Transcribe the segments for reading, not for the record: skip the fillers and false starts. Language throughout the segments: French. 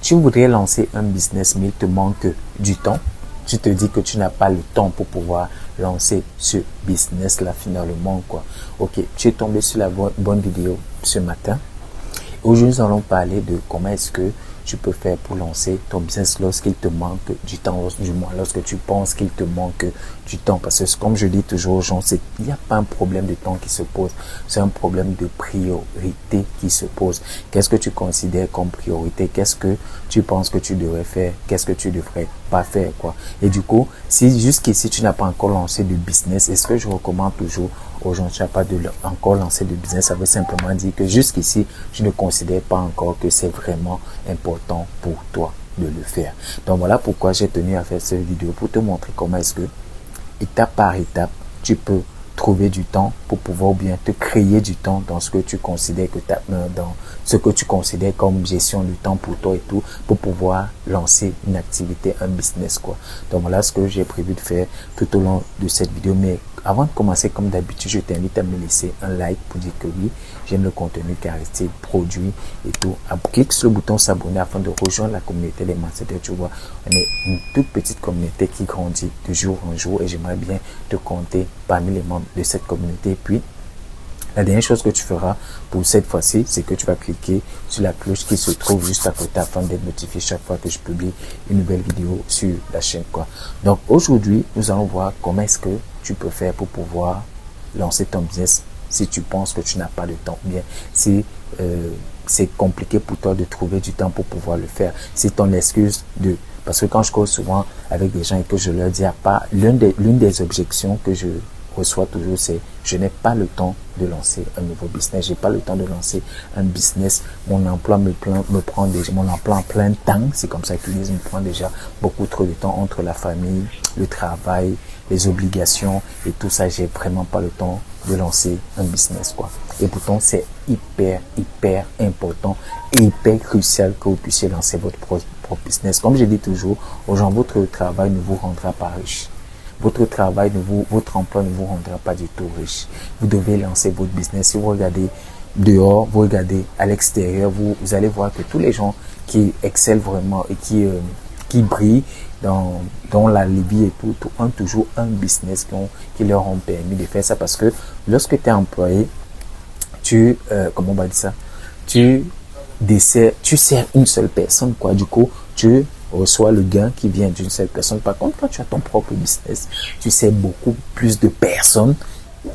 tu voudrais lancer un business, mais il te manque du temps. Tu te dis que tu n'as pas le temps pour pouvoir lancer ce business-là finalement, quoi. Ok, tu es tombé sur la bonne vidéo ce matin. Aujourd'hui, nous allons parler de comment est-ce que tu peux faire pour lancer ton business lorsqu'il te manque du temps, du moins lorsque tu penses qu'il te manque du temps. Parce que comme je dis toujours aux gens, il n'y a pas un problème de temps qui se pose, c'est un problème de priorité qui se pose. Qu'est-ce que tu considères comme priorité? Qu'est-ce que tu penses que tu devrais faire? Qu'est-ce que tu devrais pas faire, quoi? Et du coup, si jusqu'ici tu n'as pas encore lancé de business, est-ce que je recommande toujours aux gens, tu n'as pas encore lancé de business? Ça veut simplement dire que jusqu'ici, tu ne considères pas encore que c'est vraiment important pour toi de le faire. Donc voilà pourquoi j'ai tenu à faire cette vidéo, pour te montrer comment est-ce que, étape par étape, tu peux trouver du temps pour pouvoir bien te créer du temps dans ce que tu considères que dans ce que tu considères comme gestion du temps pour toi et tout, pour pouvoir lancer une activité, un business, quoi. Donc voilà ce que j'ai prévu de faire tout au long de cette vidéo. Mais avant de commencer, comme d'habitude, je t'invite à me laisser un like pour dire que oui, j'aime le contenu Caristique produit et tout. Clique sur le bouton s'abonner afin de rejoindre la communauté des mindsetters. Tu vois, on est une toute petite communauté qui grandit de jour en jour et j'aimerais bien te compter parmi les membres de cette communauté. Et puis, la dernière chose que tu feras pour cette fois-ci, c'est que tu vas cliquer sur la cloche qui se trouve juste à côté afin d'être notifié chaque fois que je publie une nouvelle vidéo sur la chaîne, quoi. Donc aujourd'hui, nous allons voir comment est-ce que tu peux faire pour pouvoir lancer ton business si tu penses que tu n'as pas de temps, bien si c'est compliqué pour toi de trouver du temps pour pouvoir le faire. C'est ton excuse de... Parce que quand je cause souvent avec des gens et que je leur dis à part, l'une des objections que je reçois toujours, c'est je n'ai pas le temps de lancer un nouveau business, j'ai pas le temps de lancer un business, mon emploi me prend déjà, mon emploi en plein temps, c'est comme ça qu'ils disent, me prend déjà beaucoup trop de temps entre la famille, le travail, les obligations et tout ça, j'ai vraiment pas le temps de lancer un business, quoi. Et pourtant, c'est hyper important et hyper crucial que vous puissiez lancer votre propre business. Comme je dis toujours aux gens, votre travail ne vous rendra pas riche. Votre travail, votre emploi ne vous rendra pas du tout riche. Vous devez lancer votre business. Si vous regardez dehors, vous regardez à l'extérieur, vous allez voir que tous les gens qui excellent vraiment et qui brillent dans la vie et tout, ont toujours un business qui leur ont permis de faire ça. Parce que lorsque tu es employé, comment on va dire ça? Tu sers une seule personne, quoi. Du coup, tu reçois le gain qui vient d'une seule personne. Par contre, quand tu as ton propre business, tu sers beaucoup plus de personnes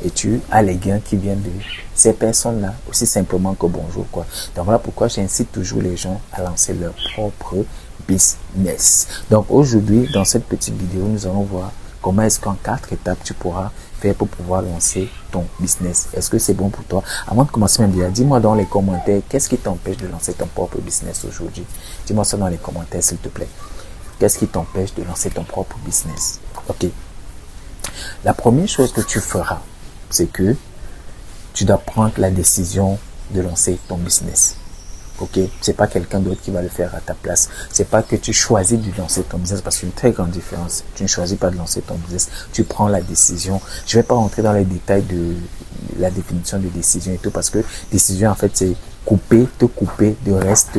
et tu as les gains qui viennent de ces personnes-là, aussi simplement que bonjour, quoi. Donc voilà pourquoi j'incite toujours les gens à lancer leur propre business. Donc aujourd'hui, dans cette petite vidéo, nous allons voir comment est-ce qu'en 4 étapes, tu pourras faire pour pouvoir lancer ton business. Est-ce que c'est bon pour toi? Avant de commencer même bien, dis-moi dans les commentaires, qu'est-ce qui t'empêche de lancer ton propre business aujourd'hui? Dis-moi ça dans les commentaires, s'il te plaît. Qu'est-ce qui t'empêche de lancer ton propre business? Ok. La première chose que tu feras, c'est que tu dois prendre la décision de lancer ton business. Ok, c'est pas quelqu'un d'autre qui va le faire à ta place. C'est pas que tu choisis de lancer ton business, parce qu'il y a une très grande différence. Tu ne choisis pas de lancer ton business, tu prends la décision. Je vais pas rentrer dans les détails de la définition de décision et tout, parce que décision en fait c'est te couper du reste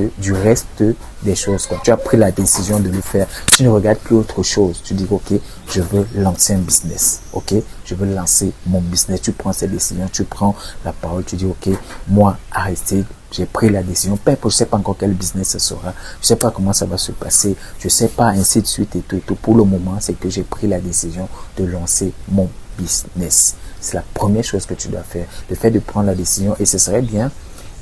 des choses, quoi. Tu as pris la décision de le faire. Tu ne regardes plus autre chose. Tu dis ok, je veux lancer un business. Ok, je veux lancer mon business. Tu prends cette décision, tu prends la parole, tu dis ok, moi Aristide, j'ai pris la décision. Peu importe, je sais pas encore quel business ce sera. Je sais pas comment ça va se passer. Je sais pas, ainsi de suite et tout et tout. Pour le moment, c'est que j'ai pris la décision de lancer mon business. C'est la première chose que tu dois faire. Le fait de prendre la décision, et ce serait bien.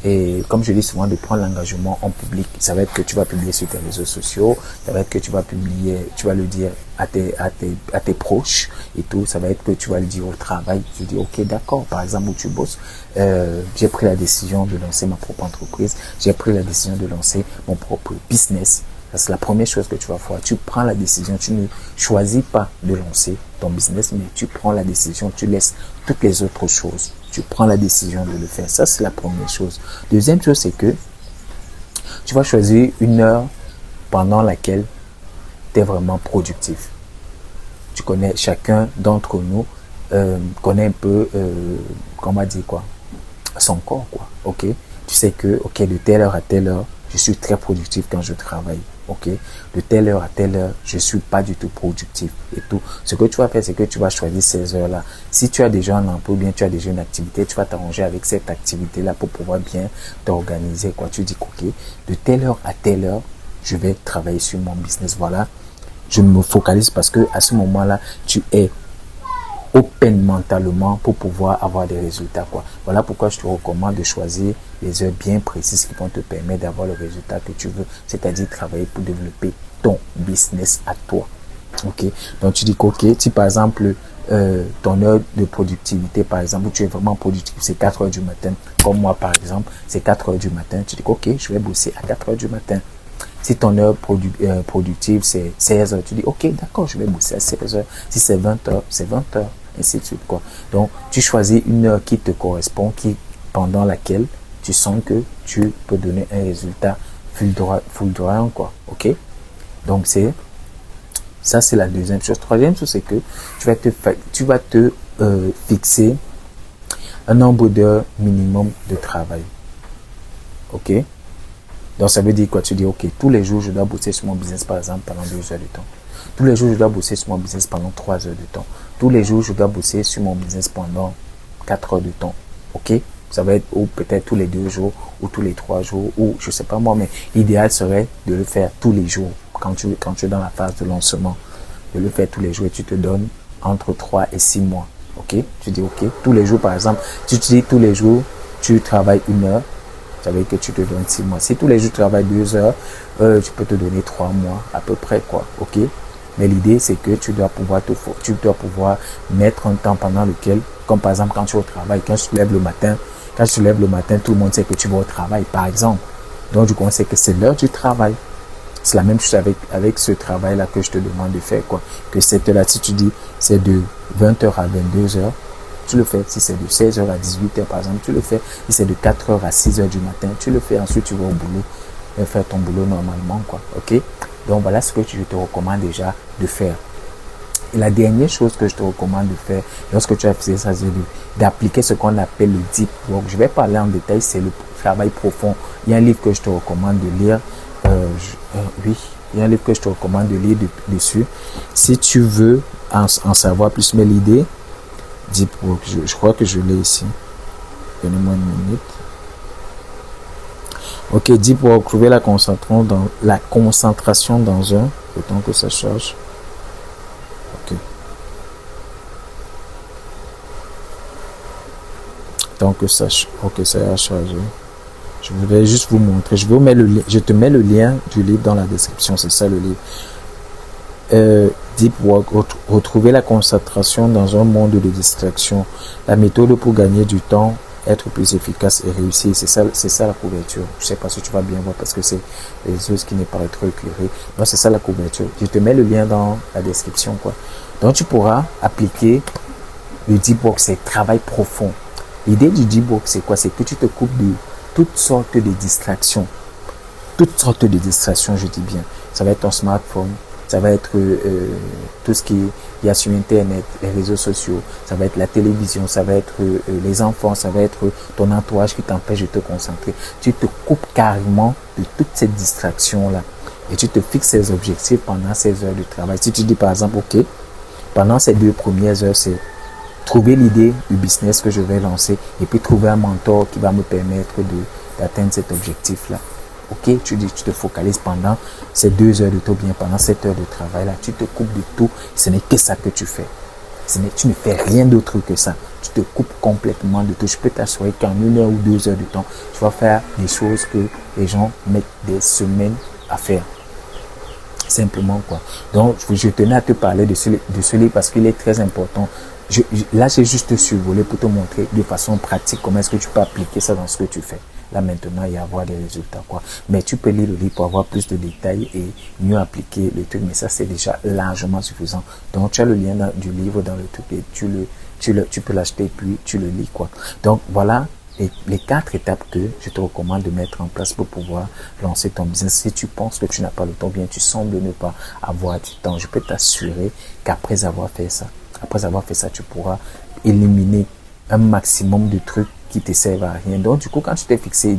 Et comme je dis souvent, de prendre l'engagement en public. Ça va être que tu vas publier sur tes réseaux sociaux. Ça va être que tu vas publier, tu vas le dire à tes proches et tout. Ça va être que tu vas le dire au travail. Tu dis, ok, d'accord. Par exemple, où tu bosses, j'ai pris la décision de lancer ma propre entreprise. J'ai pris la décision de lancer mon propre business. C'est la première chose que tu vas faire. Tu prends la décision. Tu ne choisis pas de lancer ton business, mais tu prends la décision. Tu laisses toutes les autres choses. Tu prends la décision de le faire. Ça, c'est la première chose. Deuxième chose, c'est que tu vas choisir une heure pendant laquelle tu es vraiment productif. Tu connais, chacun d'entre nous connaît un peu, comment dire quoi, son corps, quoi. Ok, tu sais que, ok, de telle heure à telle heure, je suis très productif quand je travaille. Ok, de telle heure à telle heure, je suis pas du tout productif et tout. Ce que tu vas faire, c'est que tu vas choisir ces heures-là. Si tu as déjà un emploi, bien tu as déjà une activité, tu vas t'arranger avec cette activité-là pour pouvoir bien t'organiser, quoi. Tu dis, ok, de telle heure à telle heure, je vais travailler sur mon business. Voilà, je me focalise parce que à ce moment-là, tu es open mentalement pour pouvoir avoir des résultats, quoi. Voilà pourquoi je te recommande de choisir les heures bien précises qui vont te permettre d'avoir le résultat que tu veux, c'est-à-dire travailler pour développer ton business à toi. Ok, donc tu dis que ok, si par exemple ton heure de productivité, par exemple, où tu es vraiment productif, c'est 4 heures du matin, comme moi par exemple, c'est 4 heures du matin, tu dis que ok, je vais bosser à 4 heures du matin. Si ton heure productive, c'est 16 heures, tu dis, ok, d'accord, je vais bosser à 16 heures. Si c'est 20 heures, c'est 20 heures, ainsi de suite, quoi. Donc, tu choisis une heure qui te correspond, pendant laquelle tu sens que tu peux donner un résultat fulgurant, quoi. Ok? Donc, ça, c'est la deuxième chose. Troisième chose, c'est que tu vas te fixer un nombre d'heures minimum de travail. Ok? Donc, ça veut dire quoi? Tu dis, ok, tous les jours, je dois bosser sur mon business, par exemple, pendant 2 heures de temps. Tous les jours, je dois bosser sur mon business pendant 3 heures de temps. Tous les jours, je dois bosser sur mon business pendant 4 heures de temps. Ok? Ça va être, ou peut-être tous les 2 jours, ou tous les 3 jours, ou je sais pas moi, mais l'idéal serait de le faire tous les jours, quand tu es dans la phase de lancement. De le faire tous les jours et tu te donnes entre 3 et 6 mois. Ok? Tu dis, ok, tous les jours, par exemple, si tu dis tous les jours, tu travailles 1 heure, ça veut dire que tu te donnes 6 mois. Si tous les jours tu travailles 2 heures, tu peux te donner 3 mois à peu près, quoi. Ok? Mais l'idée, c'est que tu dois pouvoir mettre un temps pendant lequel, comme par exemple quand tu es au travail, quand tu te lèves le matin, tout le monde sait que tu vas au travail, par exemple. Donc, du coup, on sait que c'est l'heure du travail. C'est la même chose avec ce travail-là que je te demande de faire, quoi. Que cette heure-là, si tu dis, c'est de 20h à 22h, tu le fais. Si c'est de 16h à 18h, par exemple, tu le fais. Si c'est de 4h à 6h du matin, tu le fais. Ensuite, tu vas au boulot et faire ton boulot normalement, quoi. Ok? Donc, voilà ce que je te recommande déjà de faire. Et la dernière chose que je te recommande de faire, lorsque tu as fait ça, c'est d'appliquer ce qu'on appelle le deep work. Je vais parler en détail, c'est le travail profond. Il y a un livre que je te recommande de lire. Oui, il y a un livre que je te recommande de lire dessus. Si tu veux en savoir plus, mais l'idée, deep work, je crois que je l'ai ici. Donnez-moi une minute. Ok, deep work, trouver la concentration dans un, le temps que ça charge. Ok. Tant que ça, ok, ça a chargé. Je vais juste vous montrer. Je te mets le lien du livre dans la description. C'est ça le livre. Deep Work, retrouver la concentration dans un monde de distraction. La méthode pour gagner du temps, être plus efficace et réussir. C'est ça la couverture. Je sais pas si tu vas bien voir parce que c'est les choses qui n'est pas trop éclairées. Donc c'est ça la couverture. Je te mets le lien dans la description, quoi. Donc tu pourras appliquer le Deep Work, c'est travail profond. L'idée du Deep Work, c'est quoi? C'est que tu te coupes de toutes sortes de distractions. Toutes sortes de distractions, je dis bien. Ça va être ton smartphone, ça va être tout ce qui y a sur Internet, les réseaux sociaux, ça va être la télévision, ça va être les enfants, ça va être ton entourage qui t'empêche de te concentrer. Tu te coupes carrément de toutes ces distractions-là et tu te fixes ces objectifs pendant ces heures de travail. Si tu dis par exemple, ok, pendant ces 2 premières heures, c'est trouver l'idée du business que je vais lancer et puis trouver un mentor qui va me permettre d'atteindre cet objectif-là. Ok, tu te focalises pendant ces 2 heures de temps, bien pendant cette heure de travail-là, tu te coupes de tout, ce n'est que ça que tu fais. Tu ne fais rien d'autre que ça. Tu te coupes complètement de tout. Je peux t'assurer qu'en 1 heure ou 2 heures de temps, tu vas faire des choses que les gens mettent des semaines à faire. Simplement, quoi. Donc, je tenais à te parler de ce livre parce qu'il est très important. Là, j'ai juste survolé pour te montrer de façon pratique comment est-ce que tu peux appliquer ça dans ce que tu fais. Là, maintenant, et avoir des résultats, quoi. Mais tu peux lire le livre pour avoir plus de détails et mieux appliquer le truc. Mais ça, c'est déjà largement suffisant. Donc, tu as le lien du livre dans le truc et tu peux l'acheter et puis tu le lis, quoi. Donc, voilà les 4 étapes que je te recommande de mettre en place pour pouvoir lancer ton business. Si tu penses que tu n'as pas le temps, bien tu sembles ne pas avoir du temps, je peux t'assurer qu'après avoir fait ça, tu pourras éliminer un maximum de trucs qui te servent à rien. Donc, du coup, quand tu t'es fixé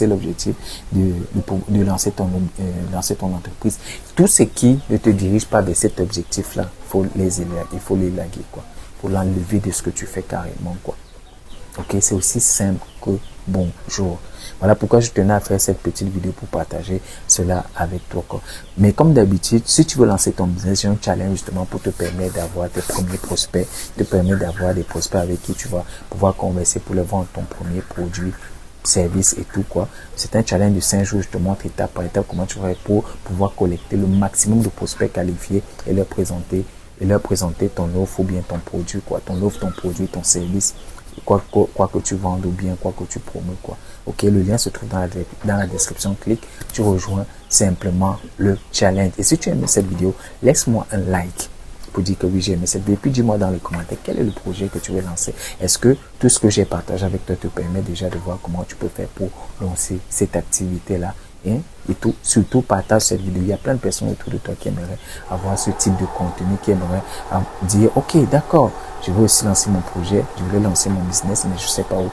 l'objectif de lancer ton entreprise, tout ce qui ne te dirige pas vers cet objectif-là, il faut les laguer, quoi. Faut l'enlever de ce que tu fais carrément, quoi. Ok, c'est aussi simple que bonjour. Voilà pourquoi je tenais à faire cette petite vidéo pour partager cela avec toi, quoi. Mais comme d'habitude, si tu veux lancer ton business, j'ai un challenge justement pour te permettre d'avoir tes premiers prospects, te permettre d'avoir des prospects avec qui tu vas pouvoir converser pour leur vendre ton premier produit, service et tout, quoi. C'est un challenge de 5 jours. Je te montre étape par étape comment tu vas faire pour pouvoir collecter le maximum de prospects qualifiés et leur présenter ton offre ou bien ton produit, quoi. Ton offre, ton produit, ton service, quoi que tu vendes ou bien quoi que tu promeus, quoi. Ok, le lien se trouve dans la description. Clique, tu rejoins simplement le challenge. Et si tu aimes cette vidéo, laisse-moi un like pour dire que oui, j'ai aimé cette vidéo. Puis dis-moi dans les commentaires quel est le projet que tu veux lancer. Est-ce que tout ce que j'ai partagé avec toi te permet déjà de voir comment tu peux faire pour lancer cette activité-là? Et tout, surtout partage cette vidéo. Il y a plein de personnes autour de toi qui aimeraient avoir ce type de contenu, qui aimeraient dire ok, d'accord, je veux aussi lancer mon projet, je voulais lancer mon business, mais je sais pas où,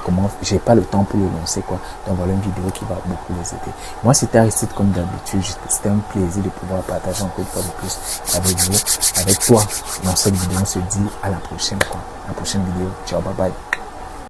comment, j'ai pas le temps pour le lancer, quoi. Donc voilà une vidéo qui va beaucoup les aider. Moi c'était Aristide comme d'habitude. C'était un plaisir de pouvoir partager encore une fois de plus avec vous, avec toi dans cette vidéo. On se dit à la prochaine, quoi. La prochaine vidéo. Ciao, bye bye.